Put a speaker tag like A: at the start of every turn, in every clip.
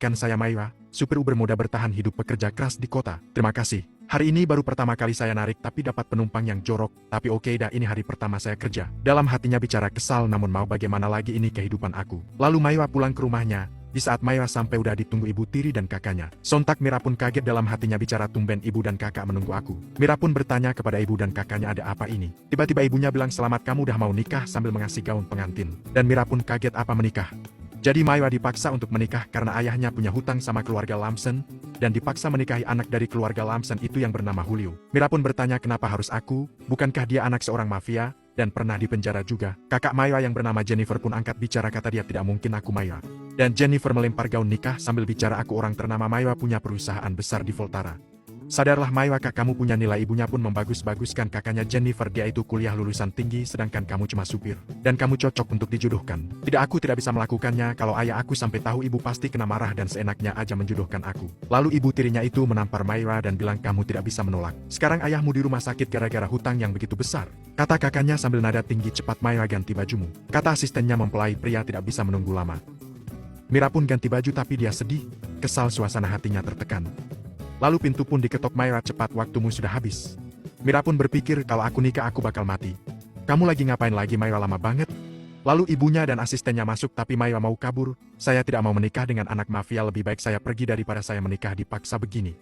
A: Kan saya Mayra, supir Uber muda bertahan hidup pekerja keras di kota. Terima kasih. Hari ini baru pertama kali saya narik tapi dapat penumpang yang jorok. Tapi oke dah, ini hari pertama saya kerja. Dalam hatinya bicara kesal, namun mau bagaimana lagi, ini kehidupan aku. Lalu Mayra pulang ke rumahnya. Di saat Mayra sampai udah ditunggu ibu tiri dan kakaknya. Sontak Mira pun kaget, dalam hatinya bicara tumben ibu dan kakak menunggu aku. Mira pun bertanya kepada ibu dan kakaknya ada apa ini. Tiba-tiba ibunya bilang selamat kamu udah mau nikah sambil mengasih gaun pengantin. Dan Mira pun kaget, apa menikah? Jadi Mayra dipaksa untuk menikah karena ayahnya punya hutang sama keluarga Lamson. Dan dipaksa menikahi anak dari keluarga Lamson itu yang bernama Julio. Mira pun bertanya kenapa harus aku, bukankah dia anak seorang mafia? Dan pernah dipenjara juga. Kakak Mayra yang bernama Jennifer pun angkat bicara, kata dia tidak mungkin aku Mayra. Dan Jennifer melempar gaun nikah sambil bicara aku orang ternama Mayra punya perusahaan besar di Voltara. Sadarlah Mayra, kak kamu punya nilai. Ibunya pun membagus-baguskan kakaknya Jennifer, dia itu kuliah lulusan tinggi sedangkan kamu cuma supir. Dan kamu cocok untuk dijodohkan. Tidak, aku tidak bisa melakukannya, kalau ayah aku sampai tahu ibu pasti kena marah dan seenaknya aja menjodohkan aku. Lalu ibu tirinya itu menampar Mayra dan bilang kamu tidak bisa menolak. Sekarang ayahmu di rumah sakit gara-gara hutang yang begitu besar. Kata kakaknya sambil nada tinggi, cepat Mayra ganti bajumu. Kata asistennya mempelai pria tidak bisa menunggu lama. Mira pun ganti baju tapi dia sedih, kesal, suasana hatinya tertekan. Lalu pintu pun diketok. Mayra, cepat waktumu sudah habis. Mira pun berpikir kalau aku nikah aku bakal mati. Kamu lagi ngapain lagi Mayra, lama banget. Lalu ibunya dan asistennya masuk tapi Mayra mau kabur. Saya tidak mau menikah dengan anak mafia, lebih baik saya pergi daripada saya menikah dipaksa begini.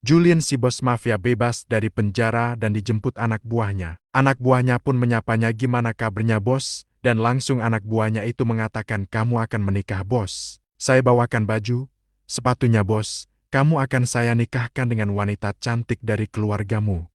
A: Julian si bos mafia bebas dari penjara dan dijemput anak buahnya. Anak buahnya pun menyapanya, gimana kabarnya bos? Dan langsung anak buahnya itu mengatakan kamu akan menikah bos. Saya bawakan baju, sepatunya bos, kamu akan saya nikahkan dengan wanita cantik dari keluargamu.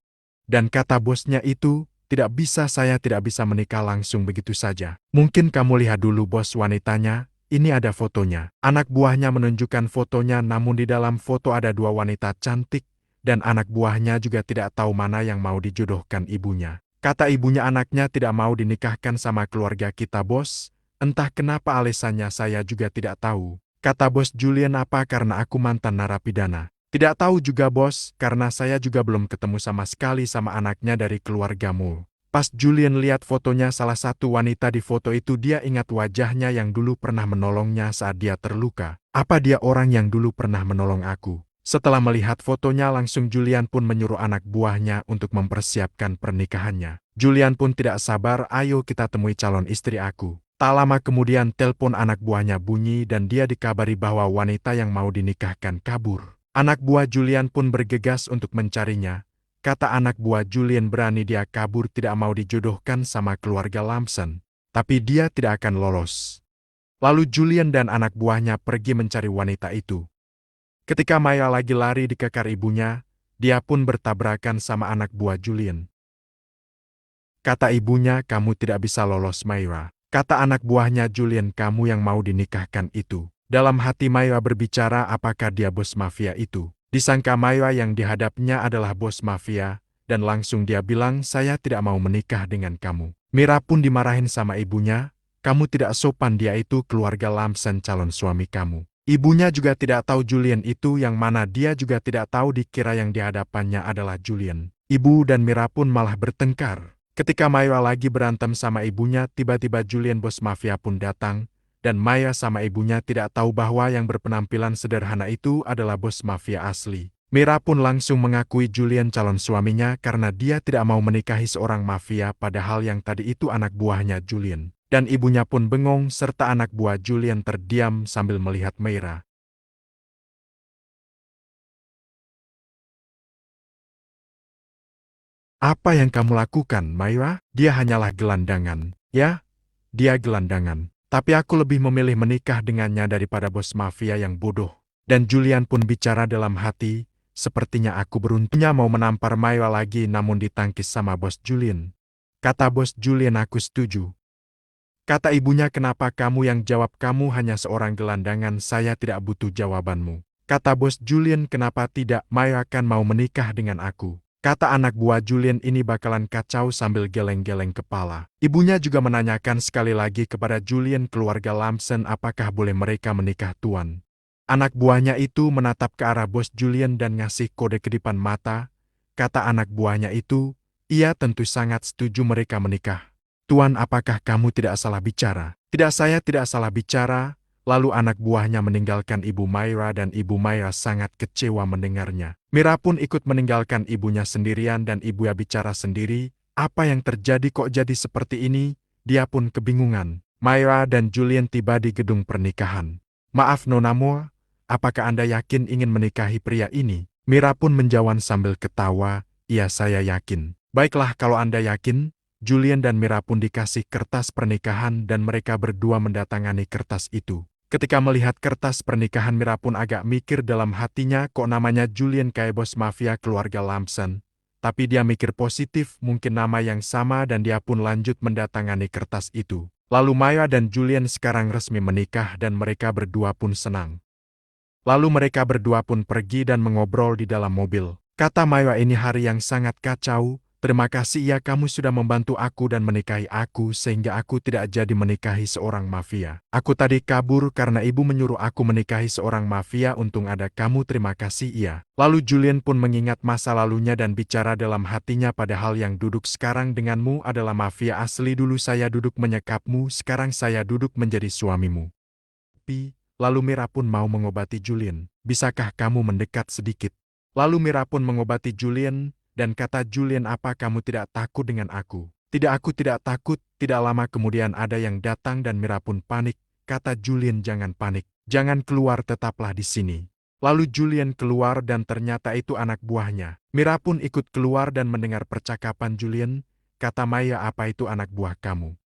A: Dan kata bosnya itu, tidak bisa, saya tidak bisa menikah langsung begitu saja. Mungkin kamu lihat dulu bos wanitanya, ini ada fotonya. Anak buahnya menunjukkan fotonya, namun di dalam foto ada dua wanita cantik, dan anak buahnya juga tidak tahu mana yang mau dijodohkan ibunya. Kata ibunya anaknya tidak mau dinikahkan sama keluarga kita bos, entah kenapa alasannya saya juga tidak tahu. Kata bos Julian, apa karena aku mantan narapidana? Tidak tahu juga bos, karena saya juga belum ketemu sama sekali sama anaknya dari keluargamu. Pas Julian lihat fotonya, salah satu wanita di foto itu, dia ingat wajahnya yang dulu pernah menolongnya saat dia terluka. Apa dia orang yang dulu pernah menolong aku? Setelah melihat fotonya langsung Julian pun menyuruh anak buahnya untuk mempersiapkan pernikahannya. Julian pun tidak sabar, ayo kita temui calon istri aku. Tak lama kemudian telepon anak buahnya bunyi dan dia dikabari bahwa wanita yang mau dinikahkan kabur. Anak buah Julian pun bergegas untuk mencarinya. Kata anak buah Julian, berani dia kabur tidak mau dijodohkan sama keluarga Lamson. Tapi dia tidak akan lolos. Lalu Julian dan anak buahnya pergi mencari wanita itu. Ketika Mayra lagi lari dikejar ibunya, dia pun bertabrakan sama anak buah Julian. Kata ibunya, kamu tidak bisa lolos Mayra. Kata anak buahnya Julian, kamu yang mau dinikahkan itu. Dalam hati Mayra berbicara, apakah dia bos mafia itu? Disangka Mayra yang dihadapnya adalah bos mafia, dan langsung dia bilang, saya tidak mau menikah dengan kamu. Mira pun dimarahin sama ibunya, kamu tidak sopan, dia itu keluarga Lamson, calon suami kamu. Ibunya juga tidak tahu Julian itu yang mana, dia juga tidak tahu, dikira yang dihadapannya adalah Julian. Ibu dan Mira pun malah bertengkar. Ketika Mayra lagi berantem sama ibunya, tiba-tiba Julian bos mafia pun datang. Dan Mayra sama ibunya tidak tahu bahwa yang berpenampilan sederhana itu adalah bos mafia asli. Mira pun langsung mengakui Julian calon suaminya karena dia tidak mau menikahi seorang mafia, padahal yang tadi itu anak buahnya Julian. Dan ibunya pun bengong serta anak buah Julian terdiam sambil melihat Mayra. Apa yang kamu lakukan, Mayra? Dia hanyalah gelandangan. Ya, dia gelandangan. Tapi aku lebih memilih menikah dengannya daripada bos mafia yang bodoh. Dan Julian pun bicara dalam hati, sepertinya aku beruntungnya mau menampar Mayra lagi namun ditangkis sama bos Julian. Kata bos Julian, aku setuju. Kata ibunya, kenapa kamu yang jawab, kamu hanya seorang gelandangan, saya tidak butuh jawabanmu. Kata bos Julian, kenapa tidak, Mayra kan mau menikah dengan aku. Kata anak buah Julian, ini bakalan kacau sambil geleng-geleng kepala. Ibunya juga menanyakan sekali lagi kepada Julian, keluarga Lamson, apakah boleh mereka menikah tuan? Anak buahnya itu menatap ke arah bos Julian dan ngasih kode kedipan mata. Kata anak buahnya itu, iya tentu sangat setuju mereka menikah. Tuan, apakah kamu tidak salah bicara? Tidak, saya tidak salah bicara. Lalu anak buahnya meninggalkan Ibu Myra dan Ibu Myra sangat kecewa mendengarnya. Mira pun ikut meninggalkan ibunya sendirian dan ibunya bicara sendiri, apa yang terjadi kok jadi seperti ini? Dia pun kebingungan. Myra dan Julian tiba di gedung pernikahan. Maaf Nona Moa, apakah Anda yakin ingin menikahi pria ini? Mira pun menjawab sambil ketawa, iya saya yakin. Baiklah kalau Anda yakin. Julian dan Mira pun dikasih kertas pernikahan dan mereka berdua mendatangani kertas itu. Ketika melihat kertas pernikahan Mira pun agak mikir dalam hatinya kok namanya Julian kayak bos mafia keluarga Lamson. Tapi dia mikir positif mungkin nama yang sama dan dia pun lanjut mendatangani kertas itu. Lalu Maya dan Julian sekarang resmi menikah dan mereka berdua pun senang. Lalu mereka berdua pun pergi dan mengobrol di dalam mobil. Kata Maya ini hari yang sangat kacau. Terima kasih ya kamu sudah membantu aku dan menikahi aku sehingga aku tidak jadi menikahi seorang mafia. Aku tadi kabur karena ibu menyuruh aku menikahi seorang mafia untung ada kamu terima kasih ya. Lalu Julian pun mengingat masa lalunya dan bicara dalam hatinya padahal yang duduk sekarang denganmu adalah mafia asli dulu saya duduk menyekapmu sekarang saya duduk menjadi suamimu. Lalu Mira pun mau mengobati Julian. Bisakah kamu mendekat sedikit? Lalu Mira pun mengobati Julian. Dan kata Julian apa kamu tidak takut dengan aku? Tidak aku tidak takut, tidak lama kemudian ada yang datang dan Mira pun panik. Kata Julian jangan panik, jangan keluar tetaplah di sini. Lalu Julian keluar dan ternyata itu anak buahnya. Mira pun ikut keluar dan mendengar percakapan Julian. Kata Maya apa itu anak buah kamu?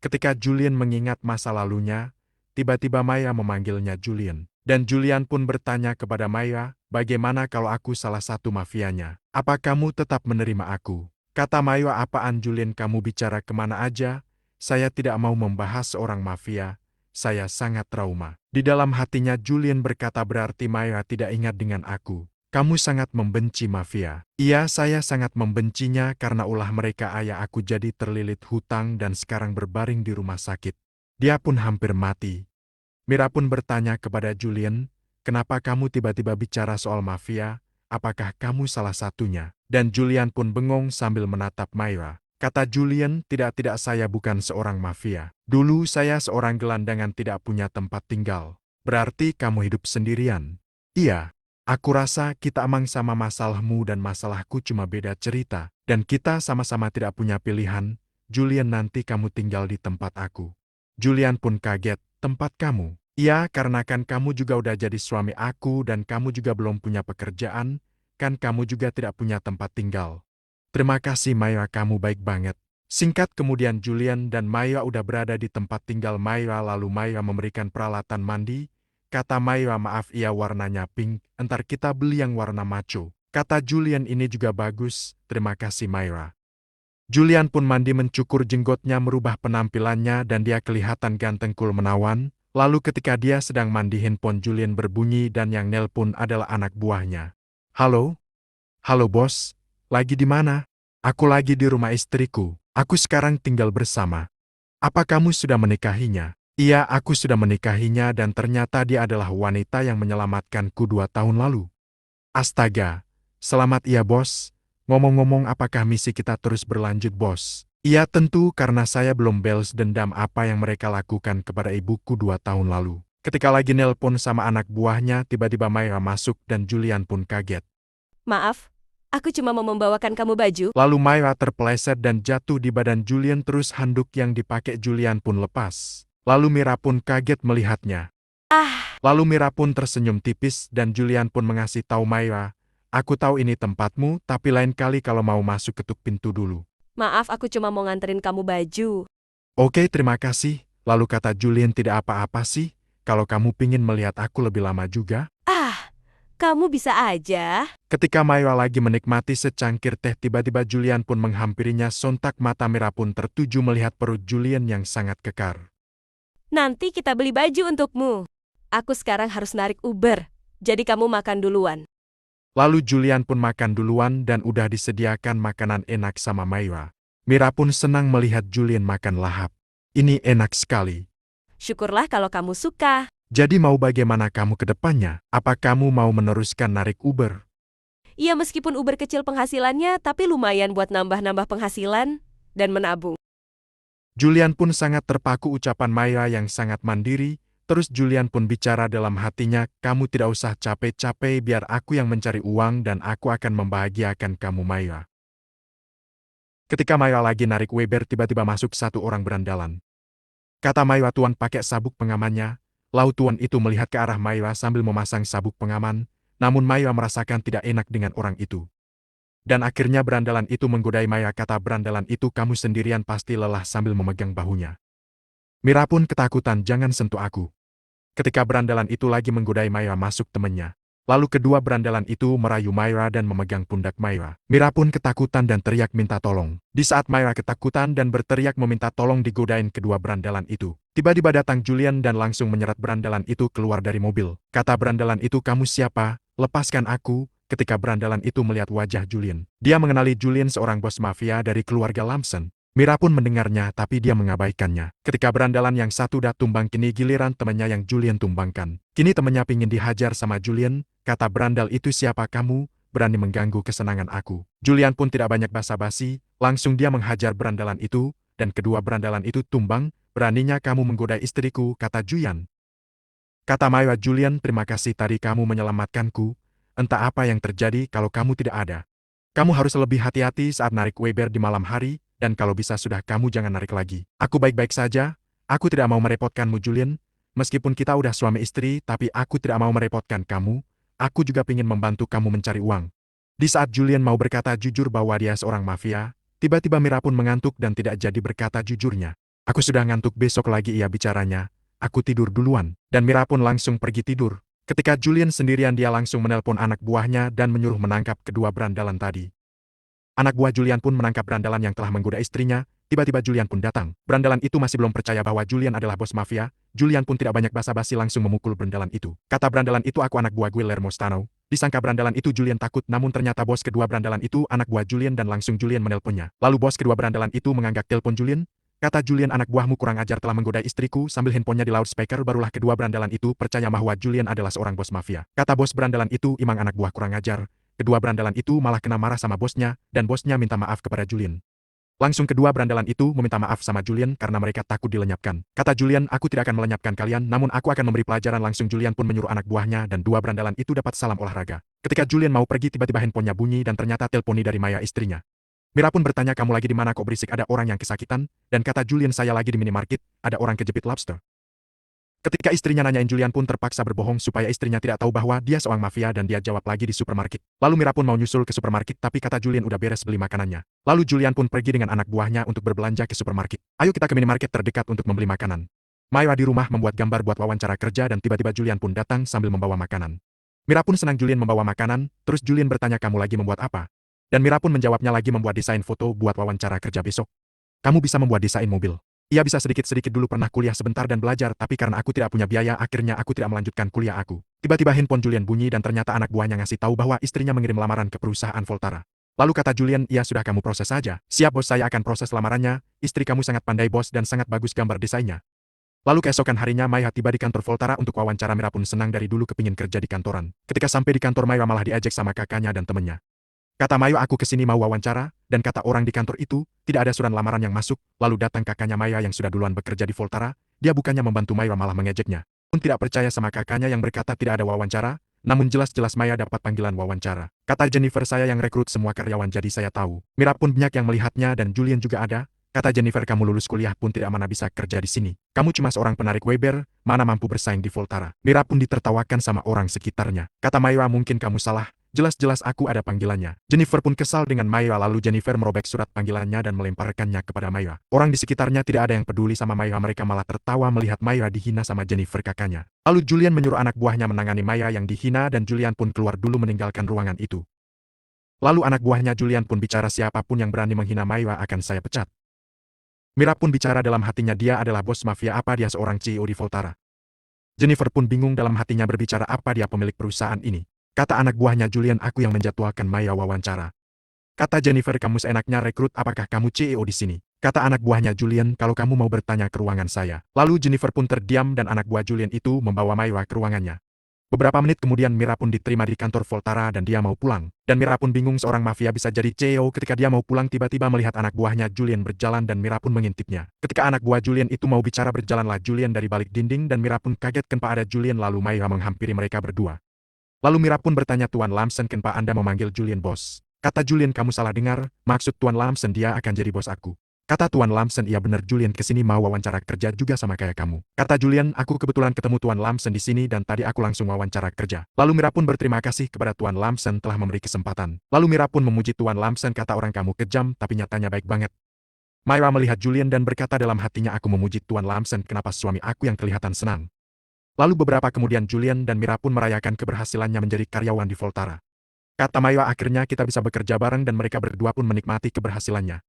A: Ketika Julian mengingat masa lalunya, tiba-tiba Maya memanggilnya Julian. Dan Julian pun bertanya kepada Maya, bagaimana kalau aku salah satu mafianya? Apa kamu tetap menerima aku? Kata Maya apaan Julian kamu bicara kemana aja? Saya tidak mau membahas seorang mafia. Saya sangat trauma. Di dalam hatinya Julian berkata berarti Maya tidak ingat dengan aku. Kamu sangat membenci mafia. Iya saya sangat membencinya karena ulah mereka ayah aku jadi terlilit hutang dan sekarang berbaring di rumah sakit. Dia pun hampir mati. Mira pun bertanya kepada Julian, kenapa kamu tiba-tiba bicara soal mafia, apakah kamu salah satunya? Dan Julian pun bengong sambil menatap Myra. Kata Julian, tidak saya bukan seorang mafia. Dulu saya seorang gelandangan tidak punya tempat tinggal. Berarti kamu hidup sendirian? Iya, aku rasa kita amang sama masalahmu dan masalahku cuma beda cerita. Dan kita sama-sama tidak punya pilihan, Julian nanti kamu tinggal di tempat aku. Julian pun kaget, tempat kamu? Iya, karena kan kamu juga udah jadi suami aku dan kamu juga belum punya pekerjaan, kan kamu juga tidak punya tempat tinggal. Terima kasih Maya kamu baik banget. Singkat kemudian Julian dan Maya udah berada di tempat tinggal Maya lalu Maya memberikan peralatan mandi. Kata Maya maaf iya warnanya pink, entar kita beli yang warna maco. Kata Julian ini juga bagus, terima kasih Maya. Julian pun mandi mencukur jenggotnya merubah penampilannya dan dia kelihatan ganteng cool menawan. Lalu ketika dia sedang mandi handphone Julian berbunyi dan yang nelpon adalah anak buahnya. Halo? Halo bos, lagi di mana? Aku lagi di rumah istriku, aku sekarang tinggal bersama. Apa kamu sudah menikahinya? Iya aku sudah menikahinya dan ternyata dia adalah wanita yang menyelamatkanku 2 tahun lalu. Astaga, selamat ya bos. Ngomong-ngomong apakah misi kita terus berlanjut bos? Iya tentu karena saya belum balas dendam apa yang mereka lakukan kepada ibuku 2 tahun lalu. Ketika lagi nelpon sama anak buahnya, tiba-tiba Maya masuk dan Julian pun kaget.
B: Maaf, aku cuma mau membawakan kamu baju.
A: Lalu Maya terpeleset dan jatuh di badan Julian terus handuk yang dipakai Julian pun lepas. Lalu Mira pun kaget melihatnya. Lalu Mira pun tersenyum tipis dan Julian pun mengasih tahu Maya, aku tahu ini tempatmu tapi lain kali kalau mau masuk ketuk pintu dulu.
B: Maaf, aku cuma mau nganterin kamu baju.
A: Oke, terima kasih. Lalu kata Julian tidak apa-apa sih, kalau kamu pingin melihat aku lebih lama juga.
B: Kamu bisa aja.
A: Ketika Maya lagi menikmati secangkir teh tiba-tiba Julian pun menghampirinya sontak mata Mira pun tertuju melihat perut Julian yang sangat kekar.
B: Nanti kita beli baju untukmu. Aku sekarang harus narik Uber, jadi kamu makan duluan.
A: Lalu Julian pun makan duluan dan udah disediakan makanan enak sama Maya. Mira pun senang melihat Julian makan lahap. Ini enak sekali.
B: Syukurlah kalau kamu suka.
A: Jadi mau bagaimana kamu ke depannya? Apa kamu mau meneruskan narik Uber?
B: Iya meskipun Uber kecil penghasilannya, tapi lumayan buat nambah-nambah penghasilan dan menabung.
A: Julian pun sangat terpaku ucapan Maya yang sangat mandiri, Terus Julian pun bicara dalam hatinya, kamu tidak usah capek-capek, biar aku yang mencari uang dan aku akan membahagiakan kamu Mayra. Ketika Mayra lagi narik Weber, tiba-tiba masuk satu orang berandalan. Kata Mayra, tuan pakai sabuk pengamannya. Lalu tuan itu melihat ke arah Mayra sambil memasang sabuk pengaman, namun Mayra merasakan tidak enak dengan orang itu. Dan akhirnya berandalan itu menggodai Mayra. Kata berandalan itu, kamu sendirian pasti lelah, sambil memegang bahunya. Mira pun ketakutan, jangan sentuh aku. Ketika berandalan itu lagi menggodai Mayra, masuk temannya. Lalu kedua berandalan itu merayu Mayra dan memegang pundak Mayra. Mira pun ketakutan dan teriak minta tolong. Di saat Mayra ketakutan dan berteriak meminta tolong digodain kedua berandalan itu, tiba-tiba datang Julian dan langsung menyeret berandalan itu keluar dari mobil. Kata berandalan itu, kamu siapa? Lepaskan aku. Ketika berandalan itu melihat wajah Julian, dia mengenali Julian seorang bos mafia dari keluarga Lamson. Mira pun mendengarnya tapi dia mengabaikannya. Ketika berandalan yang satu dah tumbang, kini giliran temannya yang Julian tumbangkan. Kini temannya pingin dihajar sama Julian. Kata berandal itu, siapa kamu? Berani mengganggu kesenangan aku. Julian pun tidak banyak basa-basi, langsung dia menghajar berandalan itu, dan kedua berandalan itu tumbang. Beraninya kamu menggoda istriku, kata Julian. Kata Mayra, Julian, terima kasih tadi kamu menyelamatkanku. Entah apa yang terjadi kalau kamu tidak ada. Kamu harus lebih hati-hati saat narik Weber di malam hari, dan kalau bisa sudah kamu jangan narik lagi. Aku baik-baik saja, aku tidak mau merepotkanmu Julian. Meskipun kita udah suami istri, tapi aku tidak mau merepotkan kamu. Aku juga ingin membantu kamu mencari uang. Di saat Julian mau berkata jujur bahwa dia seorang mafia, tiba-tiba Mira pun mengantuk dan tidak jadi berkata jujurnya. Aku sudah ngantuk, besok lagi ia bicaranya. Aku tidur duluan. Dan Mira pun langsung pergi tidur. Ketika Julian sendirian, dia langsung menelpon anak buahnya dan menyuruh menangkap kedua berandalan tadi. Anak buah Julian pun menangkap berandalan yang telah menggoda istrinya. Tiba-tiba Julian pun datang. Berandalan itu masih belum percaya bahwa Julian adalah bos mafia. Julian pun tidak banyak basa-basi, langsung memukul berandalan itu. Kata berandalan itu, aku anak buah Guillermo Stano. Disangka berandalan itu Julian takut, namun ternyata bos kedua berandalan itu anak buah Julian dan langsung Julian menelponnya. Lalu bos kedua berandalan itu menganggap telepon Julian. Kata Julian, anak buahmu kurang ajar, telah menggoda istriku, sambil handphonenya di loudspeaker. Barulah kedua berandalan itu percaya bahwa Julian adalah seorang bos mafia. Kata bos berandalan itu, emang anak buah kurang ajar. Kedua berandalan itu malah kena marah sama bosnya, dan bosnya minta maaf kepada Julian. Langsung kedua berandalan itu meminta maaf sama Julian karena mereka takut dilenyapkan. Kata Julian, aku tidak akan melenyapkan kalian, namun aku akan memberi pelajaran. Langsung Julian pun menyuruh anak buahnya dan dua berandalan itu dapat salam olahraga. Ketika Julian mau pergi, tiba-tiba handphonenya bunyi dan ternyata telponi dari Maya, istrinya. Mira pun bertanya, kamu lagi di mana, kok berisik, ada orang yang kesakitan? Dan kata Julian, saya lagi di minimarket, ada orang kejepit lobster. Ketika istrinya nanyain, Julian pun terpaksa berbohong supaya istrinya tidak tahu bahwa dia seorang mafia dan dia jawab lagi di supermarket. Lalu Mira pun mau nyusul ke supermarket tapi kata Julian udah beres beli makanannya. Lalu Julian pun pergi dengan anak buahnya untuk berbelanja ke supermarket. Ayo kita ke minimarket terdekat untuk membeli makanan. Maya di rumah membuat gambar buat wawancara kerja dan tiba-tiba Julian pun datang sambil membawa makanan. Mira pun senang Julian membawa makanan, terus Julian bertanya, kamu lagi membuat apa? Dan Mira pun menjawabnya, lagi membuat desain foto buat wawancara kerja besok. Kamu bisa membuat desain mobil. Ia bisa sedikit-sedikit, dulu pernah kuliah sebentar dan belajar, tapi karena aku tidak punya biaya, akhirnya aku tidak melanjutkan kuliah aku. Tiba-tiba handphone Julian bunyi dan ternyata anak buahnya ngasih tahu bahwa istrinya mengirim lamaran ke perusahaan Voltara. Lalu kata Julian, ya sudah, kamu proses saja. Siap bos, saya akan proses lamarannya. Istri kamu sangat pandai bos dan sangat bagus gambar desainnya. Lalu keesokan harinya Maya tiba di kantor Voltara untuk wawancara. Mira pun senang, dari dulu kepingin kerja di kantoran. Ketika sampai di kantor, Maya malah diajak sama kakaknya dan temannya. Kata Maya, aku kesini mau wawancara, dan kata orang di kantor itu, tidak ada surat lamaran yang masuk. Lalu datang kakaknya Maya yang sudah duluan bekerja di Voltara, dia bukannya membantu Maya malah mengejeknya. Pun tidak percaya sama kakaknya yang berkata tidak ada wawancara, namun jelas-jelas Maya dapat panggilan wawancara. Kata Jennifer, saya yang rekrut semua karyawan jadi saya tahu. Mira pun banyak yang melihatnya dan Julian juga ada. Kata Jennifer, kamu lulus kuliah pun tidak mana bisa kerja di sini. Kamu cuma seorang penarik Weber, mana mampu bersaing di Voltara. Mira pun ditertawakan sama orang sekitarnya. Kata Maya, mungkin kamu salah. Jelas-jelas aku ada panggilannya. Jennifer pun kesal dengan Maya, lalu Jennifer merobek surat panggilannya dan melemparkannya kepada Maya. Orang di sekitarnya tidak ada yang peduli sama Maya, mereka malah tertawa melihat Maya dihina sama Jennifer kakaknya. Lalu Julian menyuruh anak buahnya menangani Maya yang dihina dan Julian pun keluar dulu meninggalkan ruangan itu. Lalu anak buahnya Julian pun bicara, siapapun yang berani menghina Maya akan saya pecat. Mira pun bicara dalam hatinya, dia adalah bos mafia, apa dia seorang CEO di Voltara? Jennifer pun bingung dalam hatinya berbicara, apa dia pemilik perusahaan ini? Kata anak buahnya Julian, aku yang menjadwalkan Maya wawancara. Kata Jennifer, kamu seenaknya rekrut, apakah kamu CEO di sini? Kata anak buahnya Julian, kalau kamu mau bertanya ke ruangan saya. Lalu Jennifer pun terdiam dan anak buah Julian itu membawa Maya ke ruangannya. Beberapa menit kemudian Mira pun diterima di kantor Voltara dan dia mau pulang. Dan Mira pun bingung seorang mafia bisa jadi CEO ketika dia mau pulang tiba-tiba melihat anak buahnya Julian berjalan dan Mira pun mengintipnya. Ketika anak buah Julian itu mau bicara berjalanlah Julian dari balik dinding dan Mira pun kaget kenapa ada Julian lalu Mayra menghampiri mereka berdua. Lalu Mira pun bertanya Tuan Lamson kenapa Anda memanggil Julian bos. Kata Julian kamu salah dengar, maksud Tuan Lamson dia akan jadi bos aku. Kata Tuan Lamson iya benar Julian kesini mau wawancara kerja juga sama kayak kamu. Kata Julian aku kebetulan ketemu Tuan Lamson di sini dan tadi aku langsung wawancara kerja. Lalu Mira pun berterima kasih kepada Tuan Lamson telah memberi kesempatan. Lalu Mira pun memuji Tuan Lamson kata orang kamu kejam tapi nyatanya baik banget. Mayra melihat Julian dan berkata dalam hatinya aku memuji Tuan Lamson kenapa suami aku yang kelihatan senang. Lalu beberapa kemudian Julian dan Mira pun merayakan keberhasilannya menjadi karyawan di Voltara. Kata Mayra akhirnya kita bisa bekerja bareng dan mereka berdua pun menikmati keberhasilannya.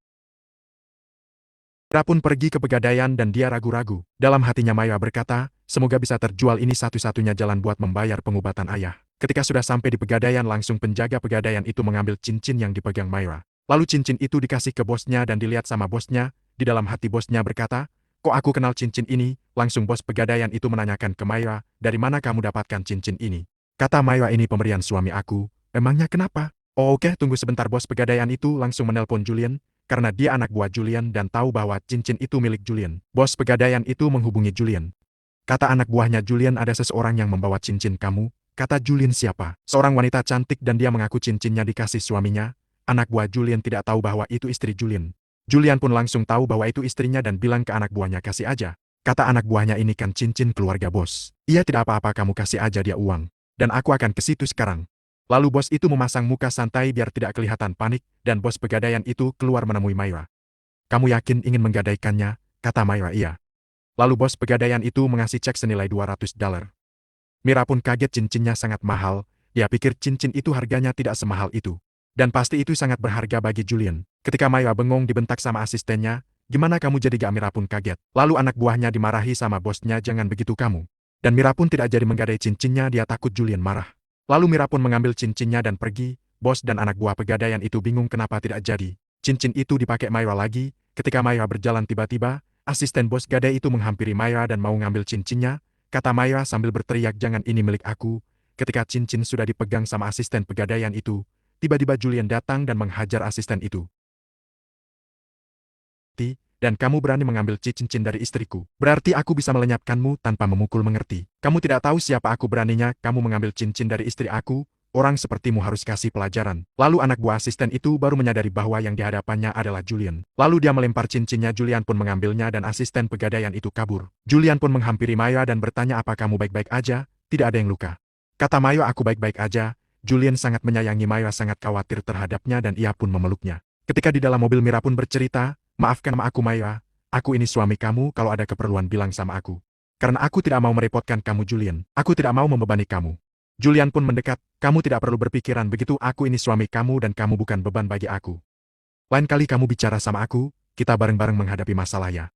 A: Mira pun pergi ke pegadaian dan dia ragu-ragu. Dalam hatinya Mayra berkata, semoga bisa terjual ini satu-satunya jalan buat membayar pengobatan ayah. Ketika sudah sampai di pegadaian langsung penjaga pegadaian itu mengambil cincin yang dipegang Mayra. Lalu cincin itu dikasih ke bosnya dan dilihat sama bosnya. Di dalam hati bosnya berkata, kok aku kenal cincin ini? Langsung bos pegadaian itu menanyakan ke Mayra, dari mana kamu dapatkan cincin ini? Kata Mayra ini pemberian suami aku. Emangnya kenapa? Oh oke tunggu sebentar bos pegadaian itu langsung menelpon Julian. Karena dia anak buah Julian dan tahu bahwa cincin itu milik Julian. Bos pegadaian itu menghubungi Julian. Kata anak buahnya Julian ada seseorang yang membawa cincin kamu. Kata Julian siapa? Seorang wanita cantik dan dia mengaku cincinnya dikasih suaminya. Anak buah Julian tidak tahu bahwa itu istri Julian. Julian pun langsung tahu bahwa itu istrinya dan bilang ke anak buahnya kasih aja. Kata anak buahnya ini kan cincin keluarga bos. Iya tidak apa-apa kamu kasih aja dia uang. Dan aku akan ke situ sekarang. Lalu bos itu memasang muka santai biar tidak kelihatan panik, dan bos pegadaian itu keluar menemui Mayra. Kamu yakin ingin menggadaikannya? Kata Mayra iya. Lalu bos pegadaian itu mengasih cek senilai $200. Mira pun kaget cincinnya sangat mahal, dia pikir cincin itu harganya tidak semahal itu. Dan pasti itu sangat berharga bagi Julian. Ketika Mayra bengong dibentak sama asistennya, gimana kamu jadi gak Mira pun kaget. Lalu anak buahnya dimarahi sama bosnya jangan begitu kamu. Dan Mira pun tidak jadi menggadai cincinnya dia takut Julian marah. Lalu Mira pun mengambil cincinnya dan pergi, bos dan anak buah pegadaian itu bingung kenapa tidak jadi. Cincin itu dipakai Mayra lagi, ketika Mayra berjalan tiba-tiba, asisten bos gadai itu menghampiri Mayra dan mau ngambil cincinnya, kata Mayra sambil berteriak jangan ini milik aku. Ketika cincin sudah dipegang sama asisten pegadaian itu, tiba-tiba Julian datang dan menghajar asisten itu. Dan kamu berani mengambil cincin dari istriku. Berarti aku bisa melenyapkanmu tanpa memukul mengerti. Kamu tidak tahu siapa aku beraninya, kamu mengambil cincin dari istri aku, orang sepertimu harus kasih pelajaran. Lalu anak buah asisten itu baru menyadari bahwa yang di hadapannya adalah Julian. Lalu dia melempar cincinnya Julian pun mengambilnya dan asisten pegadaian itu kabur. Julian pun menghampiri Mayra dan bertanya apa kamu baik-baik aja, tidak ada yang luka. Kata Mayra aku baik-baik aja, Julian sangat menyayangi Mayra sangat khawatir terhadapnya dan ia pun memeluknya. Ketika di dalam mobil Mira pun bercerita, maafkan aku Mayra, aku ini suami kamu kalau ada keperluan bilang sama aku. Karena aku tidak mau merepotkan kamu Julian, aku tidak mau membebani kamu. Julian pun mendekat, kamu tidak perlu berpikiran begitu aku ini suami kamu dan kamu bukan beban bagi aku. Lain kali kamu bicara sama aku, kita bareng-bareng menghadapi masalah ya.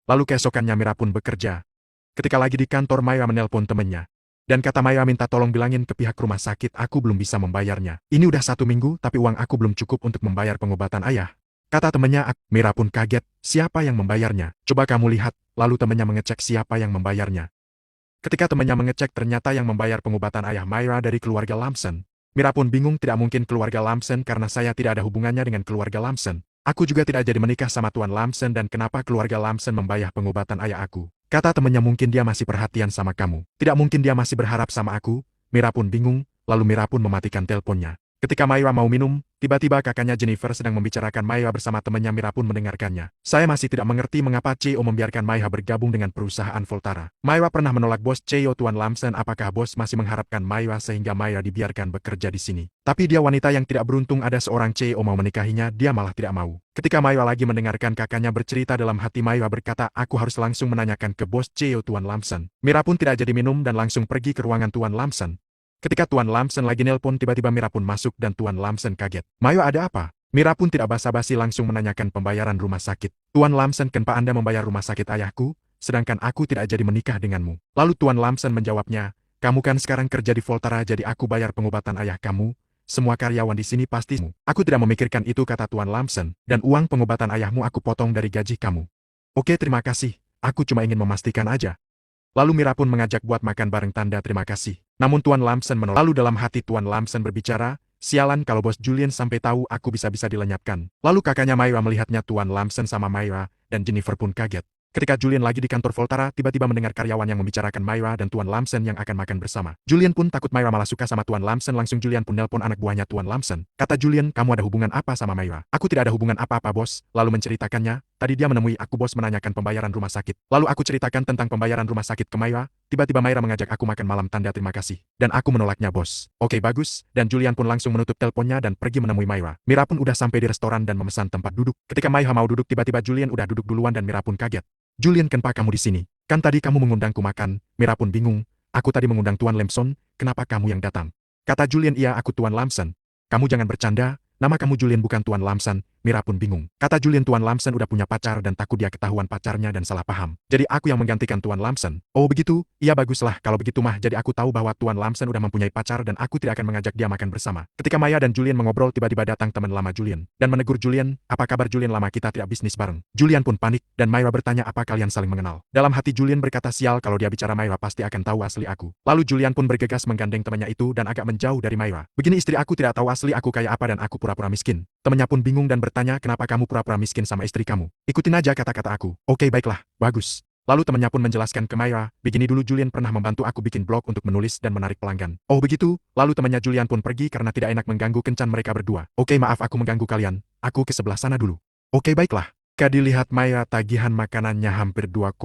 A: Lalu keesokannya Mira pun bekerja. Ketika lagi di kantor Mayra menelpon temannya. Dan kata Mayra minta tolong bilangin ke pihak rumah sakit aku belum bisa membayarnya. Ini udah 1 minggu tapi uang aku belum cukup untuk membayar pengobatan ayah. Kata temannya, Mira pun kaget, siapa yang membayarnya? Coba kamu lihat, lalu temannya mengecek siapa yang membayarnya. Ketika temannya mengecek ternyata yang membayar pengobatan ayah Mayra dari keluarga Lamson. Mira pun bingung tidak mungkin keluarga Lamson karena saya tidak ada hubungannya dengan keluarga Lamson. Aku juga tidak jadi menikah sama Tuan Lamson dan kenapa keluarga Lamson membayar pengobatan ayah aku. Kata temannya mungkin dia masih perhatian sama kamu. Tidak mungkin dia masih berharap sama aku. Mira pun bingung, lalu Mira pun mematikan teleponnya. Ketika Mayra mau minum, tiba-tiba kakaknya Jennifer sedang membicarakan Mayra bersama temannya Mira pun mendengarkannya. Saya masih tidak mengerti mengapa CEO membiarkan Mayra bergabung dengan perusahaan Voltara. Mayra pernah menolak bos CEO Tuan Lamson apakah bos masih mengharapkan Mayra sehingga Mayra dibiarkan bekerja di sini. Tapi dia wanita yang tidak beruntung ada seorang CEO mau menikahinya dia malah tidak mau. Ketika Mayra lagi mendengarkan kakaknya bercerita dalam hati Mayra berkata aku harus langsung menanyakan ke bos CEO Tuan Lamson. Mira pun tidak jadi minum dan langsung pergi ke ruangan Tuan Lamson. Ketika Tuan Lamson lagi nelpon tiba-tiba Mira pun masuk dan Tuan Lamson kaget. Mayra ada apa? Mira pun tidak basa-basi langsung menanyakan pembayaran rumah sakit. Tuan Lamson kenapa Anda membayar rumah sakit ayahku, sedangkan aku tidak jadi menikah denganmu? Lalu Tuan Lamson menjawabnya, kamu kan sekarang kerja di Voltara jadi aku bayar pengobatan ayah kamu, semua karyawan di sini pastimu. Aku tidak memikirkan itu kata Tuan Lamson, dan uang pengobatan ayahmu aku potong dari gaji kamu. Oke terima kasih, aku cuma ingin memastikan aja. Lalu Mira pun mengajak buat makan bareng tanda terima kasih. Namun Tuan Lamson menolak. Lalu dalam hati Tuan Lamson berbicara, sialan kalau bos Julian sampai tahu aku bisa-bisa dilenyapkan. Lalu kakaknya Myra melihatnya Tuan Lamson sama Myra, dan Jennifer pun kaget. Ketika Julian lagi di kantor Voltara, tiba-tiba mendengar karyawan yang membicarakan Myra dan Tuan Lamson yang akan makan bersama. Julian pun takut Myra malah suka sama Tuan Lamson, langsung Julian pun nelpon anak buahnya Tuan Lamson. Kata Julian, kamu ada hubungan apa sama Myra? Aku tidak ada hubungan apa-apa bos, lalu menceritakannya. Tadi dia menemui aku bos menanyakan pembayaran rumah sakit. Lalu aku ceritakan tentang pembayaran rumah sakit ke Myra. Tiba-tiba Myra mengajak aku makan malam tanda terima kasih. Dan aku menolaknya bos. Oke bagus, dan Julian pun langsung menutup teleponnya dan pergi menemui Myra. Myra pun udah sampai di restoran dan memesan tempat duduk. Ketika Myra mau duduk tiba-tiba Julian udah duduk duluan dan Myra pun kaget. Julian, kenapa kamu di sini? Kan tadi kamu mengundangku makan. Myra pun bingung. Aku tadi mengundang Tuan Lamson, kenapa kamu yang datang? Kata Julian, iya aku Tuan Lamson. Kamu jangan bercanda, nama kamu Julian bukan Tuan Lamson. Myra pun bingung. Kata Julian, Tuan Lamson udah punya pacar dan takut dia ketahuan pacarnya dan salah paham. Jadi aku yang menggantikan Tuan Lamson. Oh begitu? Iya baguslah kalau begitu mah. Jadi aku tahu bahwa Tuan Lamson udah mempunyai pacar dan aku tidak akan mengajak dia makan bersama. Ketika Maya dan Julian mengobrol tiba-tiba datang teman lama Julian. Dan menegur Julian, apa kabar Julian, lama kita tidak bisnis bareng. Julian pun panik dan Myra bertanya apa kalian saling mengenal. Dalam hati Julian berkata sial kalau dia bicara Myra pasti akan tahu asli aku. Lalu Julian pun bergegas menggandeng temannya itu dan agak menjauh dari Myra. Begini istri aku tidak tahu asli aku kayak apa dan aku pura-pura miskin. Temannya pun bingung dan bertanya kenapa kamu pura-pura miskin sama istri kamu. Ikutin aja kata-kata aku. Oke baiklah, bagus. Lalu temannya pun menjelaskan ke Myra, begini dulu Julian pernah membantu aku bikin blog untuk menulis dan menarik pelanggan. Oh begitu? Lalu temannya Julian pun pergi karena tidak enak mengganggu kencan mereka berdua. Oke maaf aku mengganggu kalian, aku ke sebelah sana dulu. Oke baiklah. Ketika dilihat Myra tagihan makanannya hampir $2,0.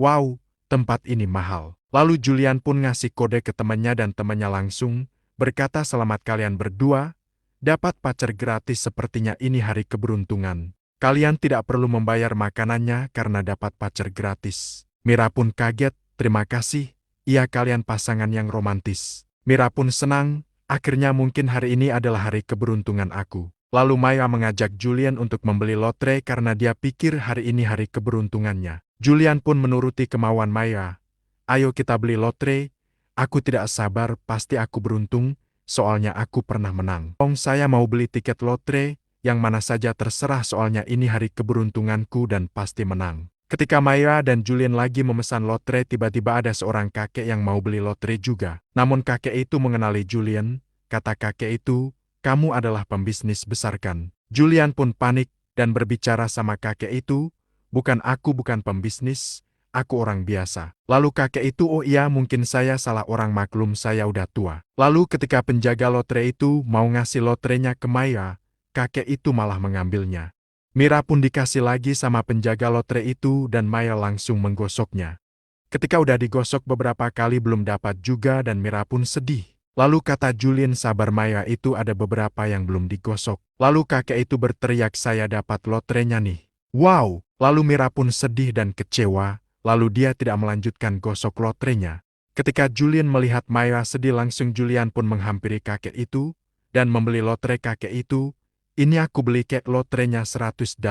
A: Wow, tempat ini mahal. Lalu Julian pun ngasih kode ke temannya dan temannya langsung berkata selamat kalian berdua. Dapat pacar gratis, sepertinya ini hari keberuntungan. Kalian tidak perlu membayar makanannya karena dapat pacar gratis. Myra pun kaget, terima kasih, iya kalian pasangan yang romantis. Myra pun senang, akhirnya mungkin hari ini adalah hari keberuntungan aku. Lalu Myra mengajak Julian untuk membeli lotre karena dia pikir hari ini hari keberuntungannya. Julian pun menuruti kemauan Myra. Ayo kita beli lotre, aku tidak sabar, pasti aku beruntung. Soalnya aku pernah menang. Saya mau beli tiket lotre, yang mana saja terserah soalnya ini hari keberuntunganku dan pasti menang. Ketika Myra dan Julian lagi memesan lotre tiba-tiba ada seorang kakek yang mau beli lotre juga. Namun kakek itu mengenali Julian, kata kakek itu, kamu adalah pembisnis besar kan? Julian pun panik dan berbicara sama kakek itu, bukan aku bukan pembisnis. Aku orang biasa. Lalu kakek itu, oh iya mungkin saya salah orang, maklum saya udah tua. Lalu ketika penjaga lotre itu mau ngasih lotrenya ke Myra, kakek itu malah mengambilnya. Myra pun dikasih lagi sama penjaga lotre itu dan Myra langsung menggosoknya. Ketika udah digosok beberapa kali belum dapat juga dan Myra pun sedih. Lalu kata Julian, sabar Myra, itu ada beberapa yang belum digosok. Lalu kakek itu berteriak, saya dapat lotrenya nih. Wow! Lalu Myra pun sedih dan kecewa. Lalu dia tidak melanjutkan gosok lotrenya. Ketika Julian melihat Myra sedih langsung Julian pun menghampiri kakek itu, dan membeli lotre kakek itu. Ini aku beli kek lotrenya $100.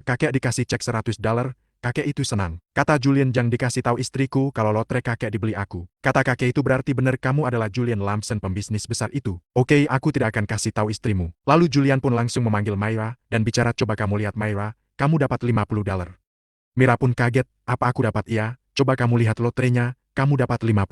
A: Kakek dikasih cek $100, kakek itu senang. Kata Julian, jangan dikasih tahu istriku kalau lotre kakek dibeli aku. Kata kakek itu, berarti benar kamu adalah Julian Lamson pembisnis besar itu. Oke, aku tidak akan kasih tahu istrimu. Lalu Julian pun langsung memanggil Myra, dan bicara, coba kamu lihat Myra, kamu dapat $50. Myra pun kaget, apa aku dapat? Iya, coba kamu lihat lotrenya, kamu dapat $50.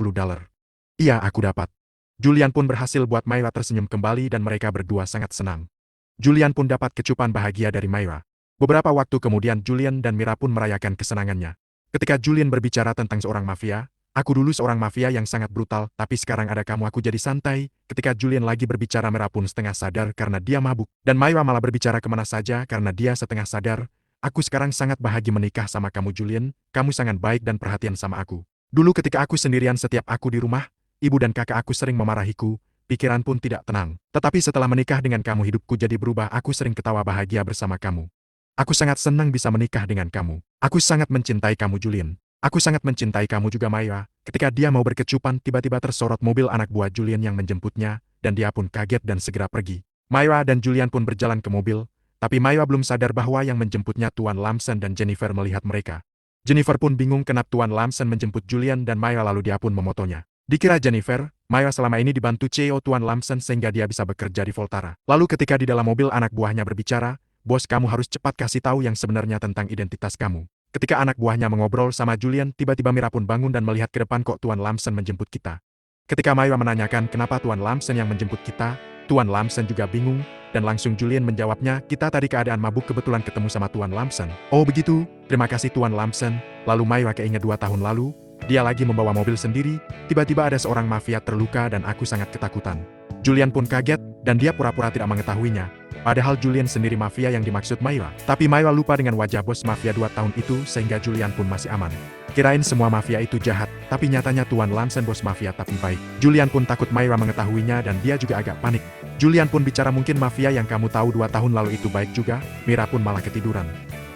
A: Iya, aku dapat. Julian pun berhasil buat Myra tersenyum kembali dan mereka berdua sangat senang. Julian pun dapat kecupan bahagia dari Myra. Beberapa waktu kemudian Julian dan Myra pun merayakan kesenangannya. Ketika Julian berbicara tentang seorang mafia, aku dulu seorang mafia yang sangat brutal, tapi sekarang ada kamu aku jadi santai. Ketika Julian lagi berbicara Myra pun setengah sadar karena dia mabuk. Dan Myra malah berbicara kemana saja karena dia setengah sadar. Aku sekarang sangat bahagia menikah sama kamu Julian, kamu sangat baik dan perhatian sama aku. Dulu ketika aku sendirian setiap aku di rumah, ibu dan kakak aku sering memarahiku, pikiran pun tidak tenang. Tetapi setelah menikah dengan kamu hidupku jadi berubah, aku sering ketawa bahagia bersama kamu. Aku sangat senang bisa menikah dengan kamu. Aku sangat mencintai kamu Julian. Aku sangat mencintai kamu juga Myra. Ketika dia mau berkecupan tiba-tiba tersorot mobil anak buah Julian yang menjemputnya, dan dia pun kaget dan segera pergi. Myra dan Julian pun berjalan ke mobil. Tapi Myra belum sadar bahwa yang menjemputnya Tuan Lamson dan Jennifer melihat mereka. Jennifer pun bingung kenapa Tuan Lamson menjemput Julian dan Myra, lalu dia pun memotonya. Dikira Jennifer, Myra selama ini dibantu CEO Tuan Lamson sehingga dia bisa bekerja di Voltara. Lalu ketika di dalam mobil anak buahnya berbicara, bos kamu harus cepat kasih tahu yang sebenarnya tentang identitas kamu. Ketika anak buahnya mengobrol sama Julian, tiba-tiba Myra pun bangun dan melihat ke depan, kok Tuan Lamson menjemput kita. Ketika Myra menanyakan kenapa Tuan Lamson yang menjemput kita, Tuan Lamson juga bingung, dan langsung Julian menjawabnya, kita tadi keadaan mabuk kebetulan ketemu sama Tuan Lamson. Oh begitu, terima kasih Tuan Lamson. Lalu Myra keinget 2 tahun lalu, dia lagi membawa mobil sendiri, tiba-tiba ada seorang mafia terluka dan aku sangat ketakutan. Julian pun kaget, dan dia pura-pura tidak mengetahuinya. Padahal Julian sendiri mafia yang dimaksud Myra. Tapi Myra lupa dengan wajah bos mafia 2 tahun itu sehingga Julian pun masih aman. Kirain semua mafia itu jahat, tapi nyatanya Tuan Lamson bos mafia tapi baik. Julian pun takut Myra mengetahuinya dan dia juga agak panik. Julian pun bicara mungkin mafia yang kamu tahu 2 tahun lalu itu baik juga, Myra pun malah ketiduran.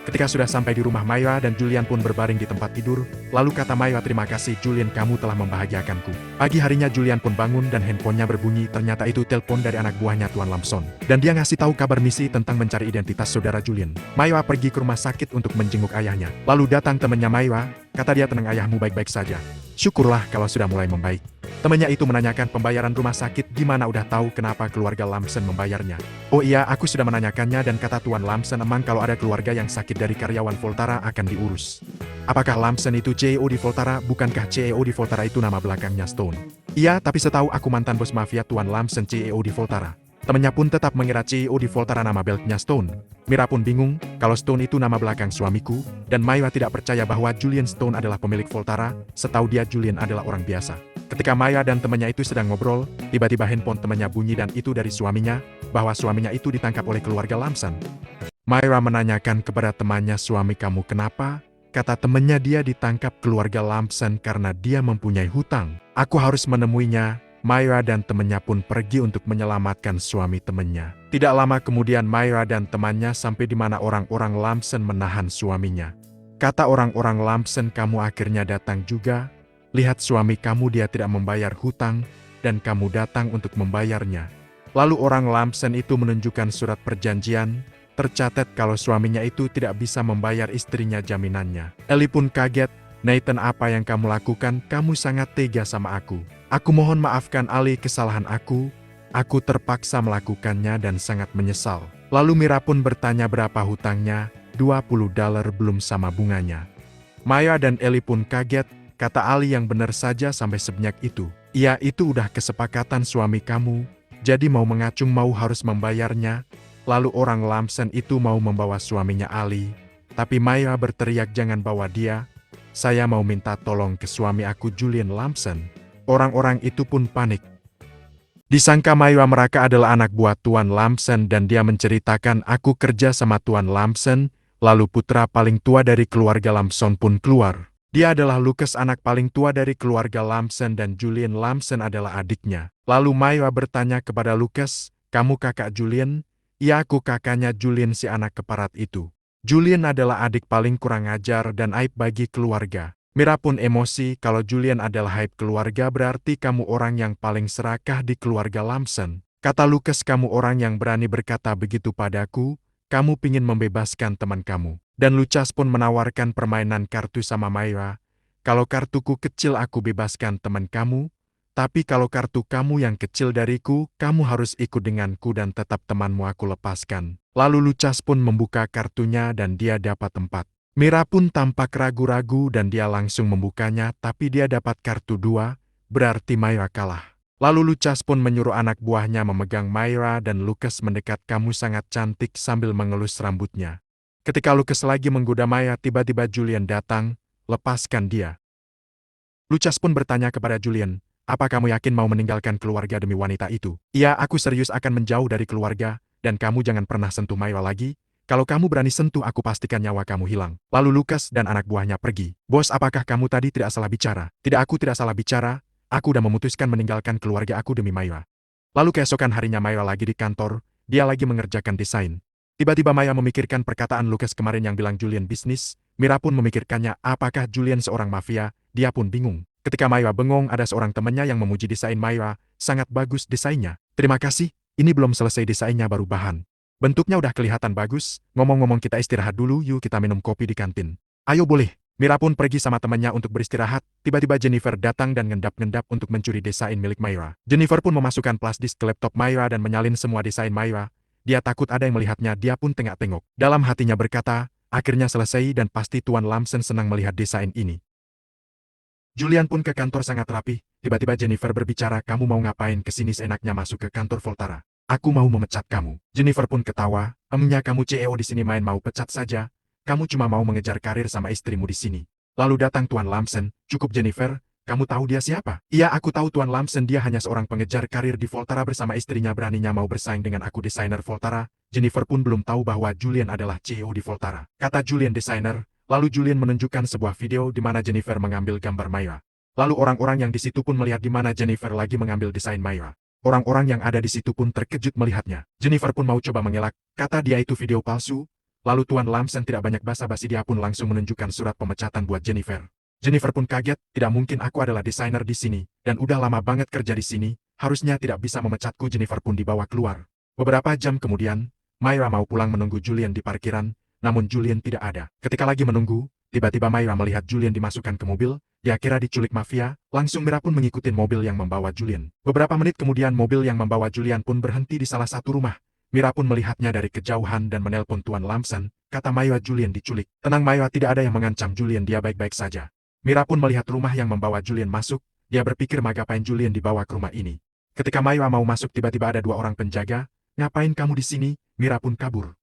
A: Ketika sudah sampai di rumah Myra dan Julian pun berbaring di tempat tidur, lalu kata Myra terima kasih Julian kamu telah membahagiakanku. Pagi harinya Julian pun bangun dan handphonenya berbunyi ternyata itu telepon dari anak buahnya Tuan Lamson. Dan dia ngasih tahu kabar misi tentang mencari identitas saudara Julian. Myra pergi ke rumah sakit untuk menjenguk ayahnya. Lalu datang temannya Myra, kata dia tenang ayahmu baik-baik saja. Syukurlah kalau sudah mulai membaik. Temannya itu menanyakan pembayaran rumah sakit gimana udah tahu kenapa keluarga Lamson membayarnya. Oh iya aku sudah menanyakannya dan kata Tuan Lamson emang kalau ada keluarga yang sakit dari karyawan Voltara akan diurus. Apakah Lamson itu CEO di Voltara? Bukankah CEO di Voltara itu nama belakangnya Stone? Iya tapi setahu aku mantan bos mafia Tuan Lamson CEO di Voltara. Temannya pun tetap mengira CEO di Voltara nama beltnya Stone. Myra pun bingung, kalau Stone itu nama belakang suamiku, dan Myra tidak percaya bahwa Julian Stone adalah pemilik Voltara, setahu dia Julian adalah orang biasa. Ketika Myra dan temannya itu sedang ngobrol, tiba-tiba handphone temannya bunyi dan itu dari suaminya, bahwa suaminya itu ditangkap oleh keluarga Lamson. Myra menanyakan kepada temannya suami kamu kenapa? Kata temannya dia ditangkap keluarga Lamson karena dia mempunyai hutang. Aku harus menemuinya. Myra dan temannya pun pergi untuk menyelamatkan suami temannya. Tidak lama kemudian Myra dan temannya sampai di mana orang-orang Lamson menahan suaminya. Kata orang-orang Lamson kamu akhirnya datang juga. Lihat suami kamu dia tidak membayar hutang, dan kamu datang untuk membayarnya. Lalu orang Lamson itu menunjukkan surat perjanjian, tercatat kalau suaminya itu tidak bisa membayar istrinya jaminannya. Ellie pun kaget, Nathan apa yang kamu lakukan, kamu sangat tega sama aku. Aku mohon maafkan Ali kesalahan aku terpaksa melakukannya dan sangat menyesal. Lalu Myra pun bertanya berapa hutangnya, $20 belum sama bunganya. Myra dan Ellie pun kaget, kata Ali yang benar saja sampai sebanyak itu. Iya itu udah kesepakatan suami kamu, jadi mau mengacung mau harus membayarnya. Lalu orang Lamson itu mau membawa suaminya Ali, tapi Myra berteriak jangan bawa dia, saya mau minta tolong ke suami aku Julian Lamson. Orang-orang itu pun panik. Disangka Myra mereka adalah anak buah Tuan Lamson dan dia menceritakan aku kerja sama Tuan Lamson, lalu putra paling tua dari keluarga Lamson pun keluar. Dia adalah Lucas anak paling tua dari keluarga Lamson dan Julian Lamson adalah adiknya. Lalu Myra bertanya kepada Lucas, kamu kakak Julian? Iya aku kakaknya Julian si anak keparat itu. Julian adalah adik paling kurang ajar dan aib bagi keluarga. Myra pun emosi kalau Julian adalah aib keluarga berarti kamu orang yang paling serakah di keluarga Lamson. Kata Lucas kamu orang yang berani berkata begitu padaku, kamu pingin membebaskan teman kamu. Dan Lucas pun menawarkan permainan kartu sama Myra. Kalau kartuku kecil aku bebaskan teman kamu, tapi kalau kartu kamu yang kecil dariku, kamu harus ikut denganku dan tetap temanmu aku lepaskan. Lalu Lucas pun membuka kartunya dan dia dapat 4. Myra pun tampak ragu-ragu dan dia langsung membukanya tapi dia dapat kartu 2, berarti Myra kalah. Lalu Lucas pun menyuruh anak buahnya memegang Myra dan Lucas mendekat kamu sangat cantik sambil mengelus rambutnya. Ketika Lucas lagi menggoda Myra tiba-tiba Julian datang, lepaskan dia. Lucas pun bertanya kepada Julian, apa kamu yakin mau meninggalkan keluarga demi wanita itu? Iya aku serius akan menjauh dari keluarga, dan kamu jangan pernah sentuh Myra lagi. Kalau kamu berani sentuh aku pastikan nyawa kamu hilang. Lalu Lucas dan anak buahnya pergi. Bos apakah kamu tadi tidak salah bicara? Tidak aku tidak salah bicara, aku udah memutuskan meninggalkan keluarga aku demi Myra. Lalu keesokan harinya Myra lagi di kantor, dia lagi mengerjakan desain. Tiba-tiba Myra memikirkan perkataan Lucas kemarin yang bilang Julian bisnis, Myra pun memikirkannya apakah Julian seorang mafia, dia pun bingung. Ketika Myra bengong ada seorang temannya yang memuji desain Myra, sangat bagus desainnya. Terima kasih, ini belum selesai desainnya baru bahan. Bentuknya udah kelihatan bagus, ngomong-ngomong kita istirahat dulu yuk kita minum kopi di kantin. Ayo boleh. Myra pun pergi sama temannya untuk beristirahat, tiba-tiba Jennifer datang dan ngendap-ngendap untuk mencuri desain milik Myra. Jennifer pun memasukkan flash disk ke laptop Myra dan menyalin semua desain Myra. Dia takut ada yang melihatnya dia pun tengok-tengok. Dalam hatinya berkata, akhirnya selesai dan pasti Tuan Lamson senang melihat desain ini. Julian pun ke kantor sangat rapi, Tiba-tiba Jennifer berbicara, kamu mau ngapain kesini seenaknya masuk ke kantor Voltara? Aku mau memecat kamu. Jennifer pun ketawa, kamu CEO di sini main mau pecat saja. Kamu cuma mau mengejar karir sama istrimu di sini. Lalu datang Tuan Lamson, cukup Jennifer, kamu tahu dia siapa? Iya, aku tahu Tuan Lamson, dia hanya seorang pengejar karir di Voltara bersama istrinya, beraninya mau bersaing dengan aku desainer Voltara. Jennifer pun belum tahu bahwa Julian adalah CEO di Voltara. Kata Julian desainer, lalu Julian menunjukkan sebuah video di mana Jennifer mengambil gambar Myra. Lalu orang-orang yang di situ pun melihat di mana Jennifer lagi mengambil desain Myra. Orang-orang yang ada di situ pun terkejut melihatnya. Jennifer pun mau coba mengelak, kata dia itu video palsu. Lalu Tuan Lamson tidak banyak basa-basi, dia pun langsung menunjukkan surat pemecatan buat Jennifer. Jennifer pun kaget, tidak mungkin, aku adalah desainer di sini, dan udah lama banget kerja di sini, harusnya tidak bisa memecatku. Jennifer pun dibawa keluar. Beberapa jam kemudian, Myra mau pulang menunggu Julian di parkiran, namun Julian tidak ada. Ketika lagi menunggu, tiba-tiba Myra melihat Julian dimasukkan ke mobil, dia kira diculik mafia, langsung Myra pun mengikuti mobil yang membawa Julian. Beberapa menit kemudian mobil yang membawa Julian pun berhenti di salah satu rumah. Myra pun melihatnya dari kejauhan dan menelpon Tuan Lamson, kata Myra, Julian diculik. Tenang Myra, tidak ada yang mengancam Julian, dia baik-baik saja. Myra pun melihat rumah yang membawa Julian masuk, dia berpikir ngapain Julian dibawa ke rumah ini. Ketika Myra mau masuk tiba-tiba ada dua orang penjaga, ngapain kamu di sini? Myra pun kabur.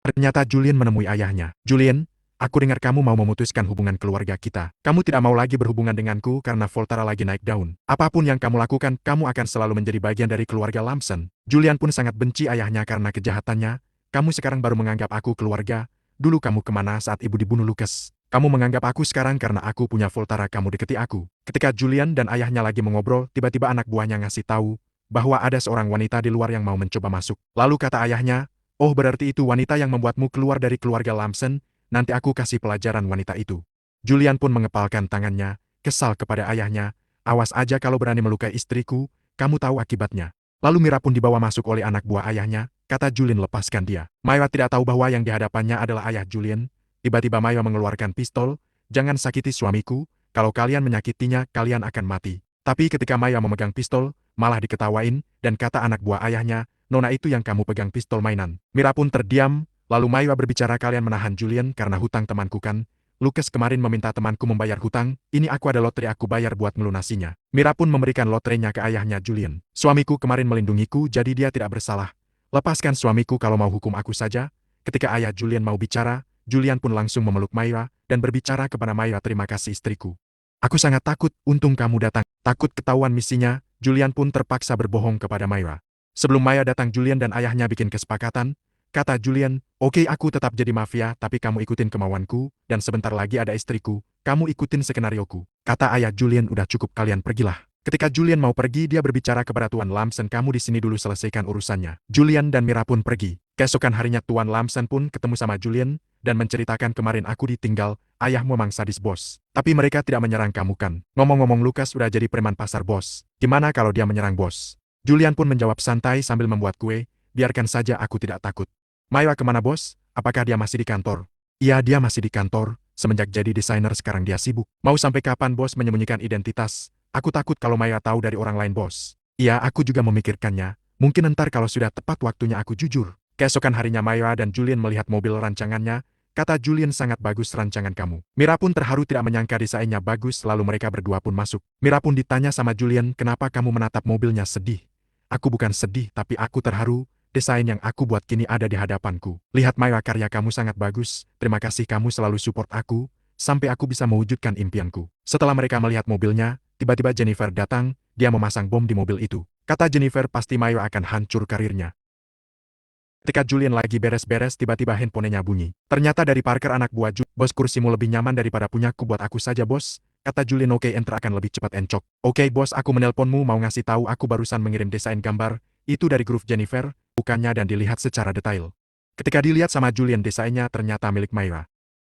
A: Ternyata Julian menemui ayahnya. Julian, aku dengar kamu mau memutuskan hubungan keluarga kita. Kamu tidak mau lagi berhubungan denganku karena Voltara lagi naik daun. Apapun yang kamu lakukan, kamu akan selalu menjadi bagian dari keluarga Lamson. Julian pun sangat benci ayahnya karena kejahatannya. Kamu sekarang baru menganggap aku keluarga. Dulu kamu kemana saat ibu dibunuh Lucas? Kamu menganggap aku sekarang karena aku punya Voltara, kamu deketi aku. Ketika Julian dan ayahnya lagi mengobrol, tiba-tiba anak buahnya ngasih tahu bahwa ada seorang wanita di luar yang mau mencoba masuk. Lalu kata ayahnya, oh berarti itu wanita yang membuatmu keluar dari keluarga Lamson, nanti aku kasih pelajaran wanita itu. Julian pun mengepalkan tangannya, kesal kepada ayahnya, awas aja kalau berani melukai istriku, kamu tahu akibatnya. Lalu Myra pun dibawa masuk oleh anak buah ayahnya, kata Julian, lepaskan dia. Myra tidak tahu bahwa yang di hadapannya adalah ayah Julian. Tiba-tiba Myra mengeluarkan pistol, jangan sakiti suamiku, kalau kalian menyakitinya, kalian akan mati. Tapi ketika Myra memegang pistol, malah diketawain, dan kata anak buah ayahnya, nona itu yang kamu pegang pistol mainan. Myra pun terdiam, lalu Myra berbicara, kalian menahan Julian karena hutang temanku kan? Lucas kemarin meminta temanku membayar hutang, ini aku ada lotre aku bayar buat melunasinya. Myra pun memberikan lotrenya ke ayahnya Julian. Suamiku kemarin melindungiku jadi dia tidak bersalah. Lepaskan suamiku kalau mau hukum aku saja. Ketika ayah Julian mau bicara, Julian pun langsung memeluk Myra dan berbicara kepada Myra, terima kasih istriku. Aku sangat takut, untung kamu datang. Takut ketahuan misinya, Julian pun terpaksa berbohong kepada Myra. Sebelum Myra datang, Julian dan ayahnya bikin kesepakatan. Kata Julian, oke, aku tetap jadi mafia, tapi kamu ikutin kemauanku, dan sebentar lagi ada istriku, kamu ikutin skenarioku. Kata ayah Julian, udah cukup, kalian pergilah. Ketika Julian mau pergi, dia berbicara kepada Tuan Lamson, kamu di sini dulu selesaikan urusannya. Julian dan Myra pun pergi. Keesokan harinya Tuan Lamson pun ketemu sama Julian, dan menceritakan kemarin aku ditinggal, ayahmu memang sadis bos. Tapi mereka tidak menyerang kamu kan? Ngomong-ngomong Lucas udah jadi preman pasar bos. Gimana kalau dia menyerang bos? Julian pun menjawab santai sambil membuat kue, biarkan saja, aku tidak takut. Myra kemana bos? Apakah dia masih di kantor? Iya, dia masih di kantor, semenjak jadi desainer sekarang dia sibuk. Mau sampai kapan bos menyembunyikan identitas? Aku takut kalau Myra tahu dari orang lain bos. Iya, aku juga memikirkannya, mungkin ntar kalau sudah tepat waktunya aku jujur. Keesokan harinya Myra dan Julian melihat mobil rancangannya, kata Julian, sangat bagus rancangan kamu. Myra pun terharu tidak menyangka desainnya bagus, lalu mereka berdua pun masuk. Myra pun ditanya sama Julian, kenapa kamu menatap mobilnya sedih? Aku bukan sedih, tapi aku terharu, desain yang aku buat kini ada di hadapanku. Lihat Myra, karya kamu sangat bagus, terima kasih kamu selalu support aku, sampai aku bisa mewujudkan impianku. Setelah mereka melihat mobilnya, tiba-tiba Jennifer datang, dia memasang bom di mobil itu. Kata Jennifer, pasti Myra akan hancur karirnya. Ketika Julian lagi beres-beres, tiba-tiba handphonenya bunyi. Ternyata dari Parker, anak buah Julian. Bos, kursimu lebih nyaman daripada punyaku, buat aku saja bos. Kata Julian, oke, enter akan lebih cepat encok. Oke bos, aku menelponmu mau ngasih tahu aku barusan mengirim desain gambar, itu dari grup Jennifer, bukannya dan dilihat secara detail. Ketika dilihat sama Julian, desainnya ternyata milik Myra.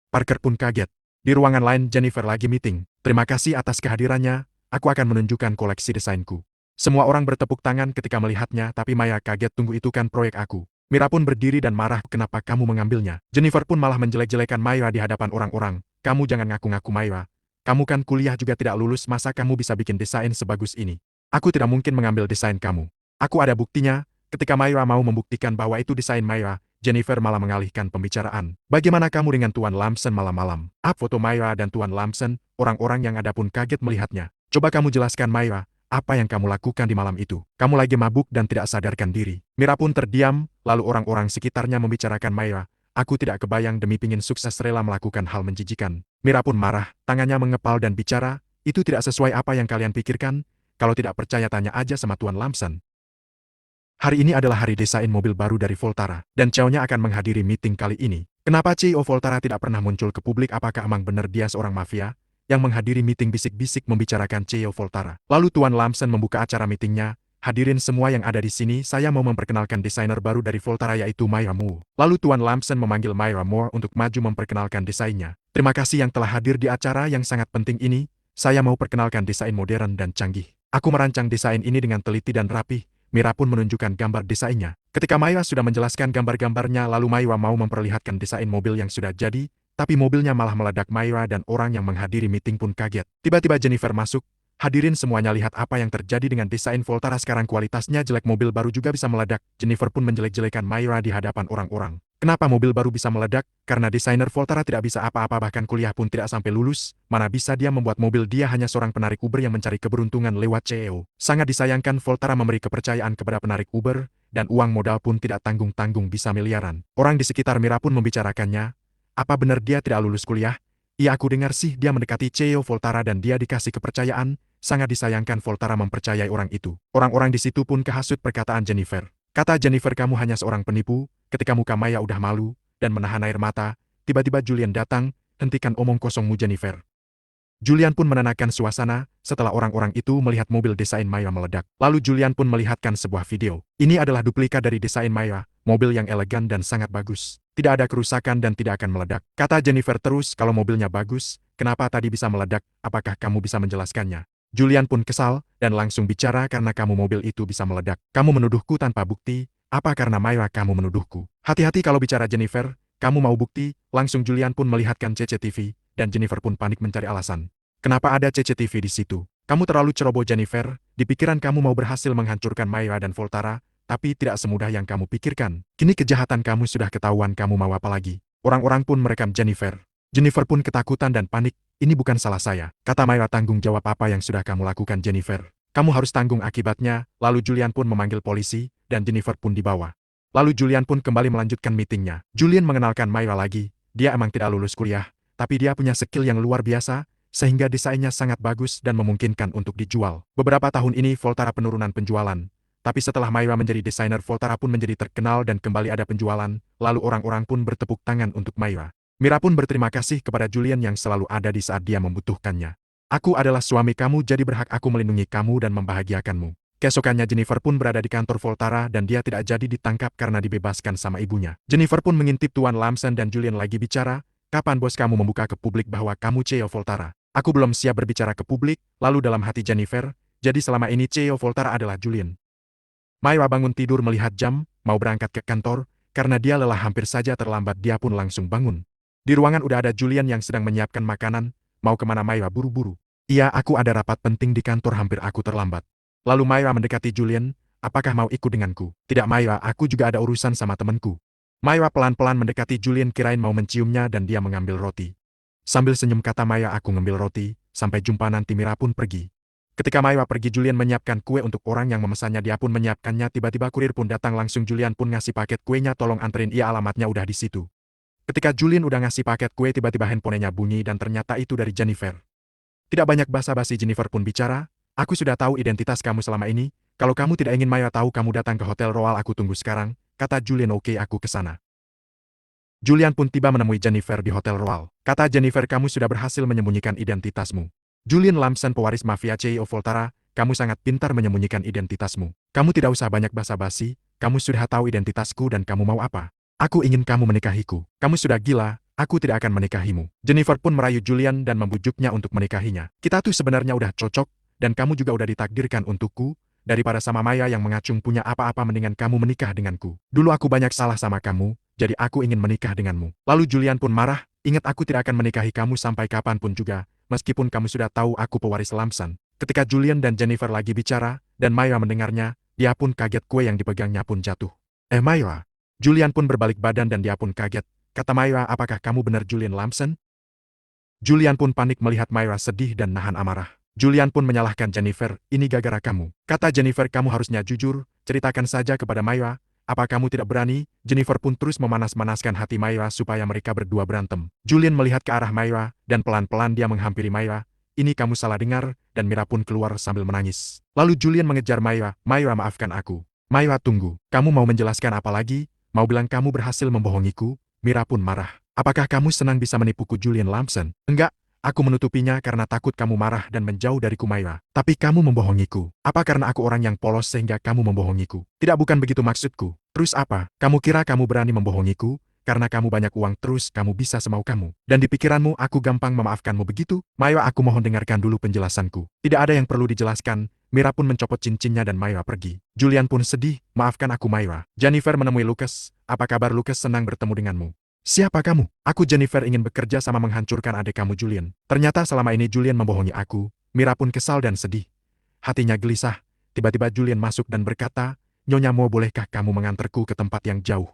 A: Parker pun kaget. Di ruangan lain, Jennifer lagi meeting. Terima kasih atas kehadirannya, aku akan menunjukkan koleksi desainku. Semua orang bertepuk tangan ketika melihatnya, tapi Myra kaget, tunggu, itu kan proyek aku. Myra pun berdiri dan marah, kenapa kamu mengambilnya? Jennifer pun malah menjelek-jelekan Myra di hadapan orang-orang. Kamu jangan ngaku-ngaku Myra. Kamu kan kuliah juga tidak lulus, masa kamu bisa bikin desain sebagus ini? Aku tidak mungkin mengambil desain kamu. Aku ada buktinya. Ketika Myra mau membuktikan bahwa itu desain Myra, Jennifer malah mengalihkan pembicaraan. Bagaimana kamu dengan Tuan Lamson malam-malam? Foto Myra dan Tuan Lamson, orang-orang yang ada pun kaget melihatnya. Coba kamu jelaskan Myra, apa yang kamu lakukan di malam itu? Kamu lagi mabuk dan tidak sadarkan diri. Mira pun terdiam, lalu orang-orang sekitarnya membicarakan Myra. Aku tidak kebayang demi pingin sukses rela melakukan hal menjijikan. Mira pun marah, tangannya mengepal dan bicara, itu tidak sesuai apa yang kalian pikirkan. Kalau tidak percaya tanya aja sama Tuan Lamson. Hari ini adalah hari desain mobil baru dari Voltara, dan Chow-nya akan menghadiri meeting kali ini. Kenapa CEO Voltara tidak pernah muncul ke publik? Apakah emang benar dia seorang mafia? Yang menghadiri meeting bisik-bisik membicarakan CEO Voltara. Lalu Tuan Lamson membuka acara meetingnya. Hadirin semua yang ada di sini, saya mau memperkenalkan desainer baru dari Voltara yaitu Myra Moore. Lalu Tuan Lamson memanggil Myra Moore untuk maju memperkenalkan desainnya. Terima kasih yang telah hadir di acara yang sangat penting ini. Saya mau perkenalkan desain modern dan canggih. Aku merancang desain ini dengan teliti dan rapih. Mira pun menunjukkan gambar desainnya. Ketika Myra sudah menjelaskan gambar-gambarnya, lalu Myra mau memperlihatkan desain mobil yang sudah jadi, tapi mobilnya malah meledak. Myra dan orang yang menghadiri meeting pun kaget. Tiba-tiba Jennifer masuk. Hadirin semuanya lihat apa yang terjadi dengan desain Voltara sekarang, kualitasnya jelek, mobil baru juga bisa meledak. Jennifer pun menjelek-jelekan Myra di hadapan orang-orang. Kenapa mobil baru bisa meledak? Karena desainer Voltara tidak bisa apa-apa, bahkan kuliah pun tidak sampai lulus. Mana bisa dia membuat mobil? Dia hanya seorang penarik Uber yang mencari keberuntungan lewat CEO. Sangat disayangkan Voltara memberi kepercayaan kepada penarik Uber, dan uang modal pun tidak tanggung-tanggung, bisa miliaran. Orang di sekitar Mira pun membicarakannya. Apa benar dia tidak lulus kuliah? Iya, aku dengar sih dia mendekati CEO Voltara dan dia dikasih kepercayaan. Sangat disayangkan Voltara mempercayai orang itu. Orang-orang di situ pun kehasut perkataan Jennifer. Kata Jennifer, kamu hanya seorang penipu. Ketika muka Maya udah malu dan menahan air mata, tiba-tiba Julian datang. Hentikan omong kosongmu, Jennifer. Julian pun menenangkan suasana setelah orang-orang itu melihat mobil desain Myra meledak. Lalu Julian pun melihatkan sebuah video. Ini adalah duplikat dari desain Myra, mobil yang elegan dan sangat bagus. Tidak ada kerusakan dan tidak akan meledak. Kata Jennifer terus, kalau mobilnya bagus, kenapa tadi bisa meledak? Apakah kamu bisa menjelaskannya? Julian pun kesal dan langsung bicara, karena kamu mobil itu bisa meledak. Kamu menuduhku tanpa bukti. Apa karena Myra kamu menuduhku? Hati-hati kalau bicara, Jennifer. Kamu mau bukti? Langsung Julian pun melihatkan CCTV, dan Jennifer pun panik mencari alasan. Kenapa ada CCTV di situ? Kamu terlalu ceroboh, Jennifer. Di pikiran kamu mau berhasil menghancurkan Myra dan Voltara, tapi tidak semudah yang kamu pikirkan. Kini kejahatan kamu sudah ketahuan, kamu mau apa lagi? Orang-orang pun merekam Jennifer. Jennifer pun ketakutan dan panik. Ini bukan salah saya. Kata Myra, tanggung jawab apa yang sudah kamu lakukan, Jennifer. Kamu harus tanggung akibatnya. Lalu Julian pun memanggil polisi, dan Jennifer pun dibawa. Lalu Julian pun kembali melanjutkan meetingnya. Julian mengenalkan Myra lagi. Dia emang tidak lulus kuliah, tapi dia punya skill yang luar biasa, sehingga desainnya sangat bagus dan memungkinkan untuk dijual. Beberapa tahun ini Voltara penurunan penjualan. Tapi setelah Myra menjadi desainer, Voltara pun menjadi terkenal dan kembali ada penjualan. Lalu orang-orang pun bertepuk tangan untuk Myra. Mira pun berterima kasih kepada Julian yang selalu ada di saat dia membutuhkannya. Aku adalah suami kamu, jadi berhak aku melindungi kamu dan membahagiakanmu. Keesokannya Jennifer pun berada di kantor Voltara dan dia tidak jadi ditangkap karena dibebaskan sama ibunya. Jennifer pun mengintip Tuan Lamson dan Julian lagi bicara. Kapan bos kamu membuka ke publik bahwa kamu CEO Voltara? Aku belum siap berbicara ke publik. Lalu dalam hati Jennifer, jadi selama ini CEO Voltara adalah Julian. Myra bangun tidur melihat jam, mau berangkat ke kantor, karena dia lelah hampir saja terlambat. Dia pun langsung bangun. Di ruangan udah ada Julian yang sedang menyiapkan makanan. Mau kemana, Myra? Buru-buru. Iya, aku ada rapat penting di kantor, hampir aku terlambat. Lalu Myra mendekati Julian, apakah mau ikut denganku? Tidak, Myra, aku juga ada urusan sama temanku. Myra pelan-pelan mendekati Julian, kirain mau menciumnya dan dia mengambil roti. Sambil senyum kata Myra, aku ngambil roti, sampai jumpa nanti. Myra pun pergi. Ketika Myra pergi, Julian menyiapkan kue untuk orang yang memesannya, dia pun menyiapkannya. Tiba-tiba kurir pun datang, langsung Julian pun ngasih paket kuenya, tolong anterin, iya alamatnya udah di situ. Ketika Julian udah ngasih paket kue, tiba-tiba handphonenya bunyi dan ternyata itu dari Jennifer. Tidak banyak basa-basi, Jennifer pun bicara, aku sudah tahu identitas kamu selama ini. Kalau kamu tidak ingin Myra tahu, kamu datang ke Hotel Royal, aku tunggu sekarang. Kata Julian, oke, aku ke sana. Julian pun tiba menemui Jennifer di Hotel Royal. Kata Jennifer, kamu sudah berhasil menyembunyikan identitasmu. Julian Lamson, pewaris mafia CEO Voltara, kamu sangat pintar menyembunyikan identitasmu. Kamu tidak usah banyak basa-basi, kamu sudah tahu identitasku dan kamu mau apa? Aku ingin kamu menikahiku. Kamu sudah gila, aku tidak akan menikahimu. Jennifer pun merayu Julian dan membujuknya untuk menikahinya. Kita tuh sebenarnya udah cocok, dan kamu juga udah ditakdirkan untukku. Daripada sama Maya yang mengacung punya apa-apa, mendingan kamu menikah denganku. Dulu aku banyak salah sama kamu, jadi aku ingin menikah denganmu. Lalu Julian pun marah, ingat aku tidak akan menikahi kamu sampai kapanpun juga, meskipun kamu sudah tahu aku pewaris Lamson. Ketika Julian dan Jennifer lagi bicara, dan Myra mendengarnya, dia pun kaget, kue yang dipegangnya pun jatuh. Myra. Julian pun berbalik badan dan dia pun kaget. Kata Myra, apakah kamu benar Julian Lamson? Julian pun panik melihat Myra sedih dan nahan amarah. Julian pun menyalahkan Jennifer, ini gara-gara kamu. Kata Jennifer, kamu harusnya jujur, ceritakan saja kepada Myra. Apa kamu tidak berani? Jennifer pun terus memanas-manaskan hati Myra supaya mereka berdua berantem. Julian melihat ke arah Myra, dan pelan-pelan dia menghampiri Myra. Ini kamu salah dengar, dan Myra pun keluar sambil menangis. Lalu Julian mengejar Myra, Myra maafkan aku. Myra tunggu, kamu mau menjelaskan apa lagi? Mau bilang kamu berhasil membohongiku? Myra pun marah. Apakah kamu senang bisa menipuku Julian Lamson? Enggak. Aku menutupinya karena takut kamu marah dan menjauh dariku Myra. Tapi kamu membohongiku. Apa karena aku orang yang polos sehingga kamu membohongiku? Tidak, bukan begitu maksudku. Terus apa? Kamu kira kamu berani membohongiku? Karena kamu banyak uang terus kamu bisa semau kamu. Dan di pikiranmu aku gampang memaafkanmu begitu? Myra, aku mohon dengarkan dulu penjelasanku. Tidak ada yang perlu dijelaskan. Myra pun mencopot cincinnya dan Myra pergi. Julian pun sedih, maafkan aku Myra. Jennifer menemui Lucas. Apa kabar Lucas, senang bertemu denganmu. Siapa kamu? Aku Jennifer, ingin bekerja sama menghancurkan adik kamu Julian. Ternyata selama ini Julian membohongi aku. Myra pun kesal dan sedih. Hatinya gelisah. Tiba-tiba Julian masuk dan berkata, Nyonya Mo, bolehkah kamu mengantarku ke tempat yang jauh?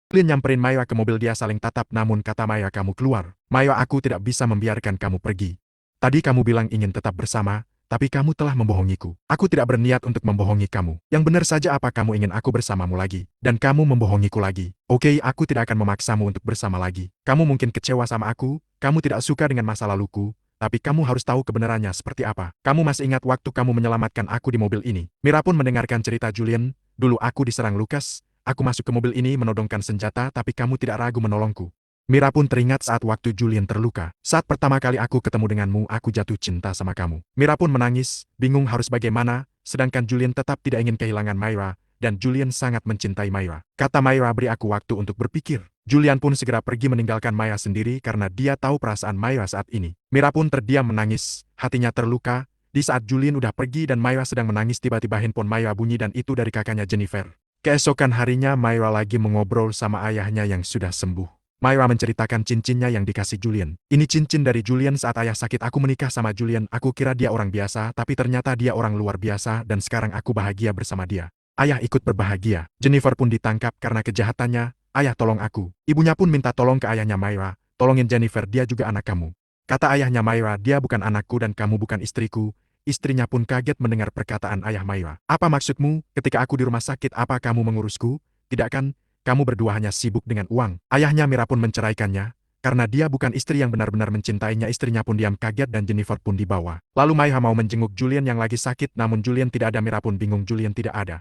A: Julian nyamperin Myra ke mobil, dia saling tatap, namun kata Myra, kamu keluar. Myra, aku tidak bisa membiarkan kamu pergi. Tadi kamu bilang ingin tetap bersama, tapi kamu telah membohongiku. Aku tidak berniat untuk membohongi kamu. Yang benar saja, apa kamu ingin aku bersamamu lagi? Dan kamu membohongiku lagi. Oke, aku tidak akan memaksamu untuk bersama lagi. Kamu mungkin kecewa sama aku, kamu tidak suka dengan masa laluku, tapi kamu harus tahu kebenarannya seperti apa. Kamu masih ingat waktu kamu menyelamatkan aku di mobil ini? Myra pun mendengarkan cerita Julian. Dulu aku diserang Lucas, aku masuk ke mobil ini menodongkan senjata, tapi kamu tidak ragu menolongku. Myra pun teringat saat waktu Julian terluka. Saat pertama kali aku ketemu denganmu, aku jatuh cinta sama kamu. Myra pun menangis, bingung harus bagaimana, sedangkan Julian tetap tidak ingin kehilangan Myra, dan Julian sangat mencintai Myra. Kata Myra, beri aku waktu untuk berpikir. Julian pun segera pergi meninggalkan Myra sendiri karena dia tahu perasaan Myra saat ini. Myra pun terdiam menangis, hatinya terluka. Di saat Julian udah pergi dan Myra sedang menangis, tiba-tiba handphone Myra bunyi dan itu dari kakaknya Jennifer. Keesokan harinya Myra lagi mengobrol sama ayahnya yang sudah sembuh. Myra menceritakan cincinnya yang dikasih Julian. Ini cincin dari Julian saat ayah sakit. Aku menikah sama Julian. Aku kira dia orang biasa, tapi ternyata dia orang luar biasa dan sekarang aku bahagia bersama dia. Ayah ikut berbahagia. Jennifer pun ditangkap karena kejahatannya. Ayah, tolong aku. Ibunya pun minta tolong ke ayahnya Myra. Tolongin Jennifer, dia juga anak kamu. Kata ayahnya Myra, dia bukan anakku dan kamu bukan istriku. Istrinya pun kaget mendengar perkataan ayah Myra. Apa maksudmu? Ketika aku di rumah sakit, apa kamu mengurusku? Tidak kan? Kamu berdua hanya sibuk dengan uang. Ayahnya Myra pun menceraikannya, karena dia bukan istri yang benar-benar mencintainya. Istrinya pun diam kaget dan Jennifer pun dibawa. Lalu Myra mau menjenguk Julian yang lagi sakit, namun Julian tidak ada. Myra pun bingung, Julian tidak ada.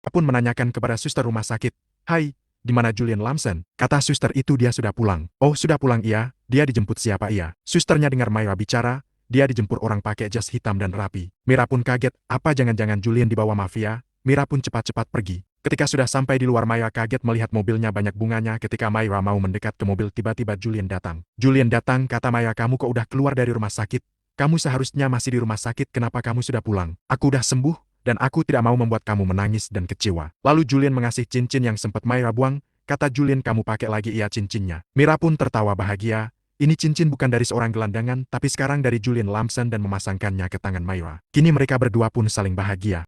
A: Myra pun menanyakan kepada suster rumah sakit, Hai, di mana Julian Lamson? Kata suster itu dia sudah pulang. Oh, sudah pulang iya, dia dijemput siapa iya? Susternya dengar Myra bicara, dia dijemput orang pakai jas hitam dan rapi. Myra pun kaget, apa jangan-jangan Julian dibawa mafia? Myra pun cepat-cepat pergi. Ketika sudah sampai di luar, Myra kaget melihat mobilnya banyak bunganya. Ketika Myra mau mendekat ke mobil, tiba-tiba Julian datang. Julian datang, kata Myra, kamu kok udah keluar dari rumah sakit? Kamu seharusnya masih di rumah sakit, kenapa kamu sudah pulang? Aku udah sembuh, dan aku tidak mau membuat kamu menangis dan kecewa. Lalu Julian mengasih cincin yang sempat Myra buang. Kata Julian, kamu pakai lagi iya cincinnya. Myra pun tertawa bahagia. Ini cincin bukan dari seorang gelandangan, tapi sekarang dari Julian Lamson dan memasangkannya ke tangan Myra. Kini mereka berdua pun saling bahagia.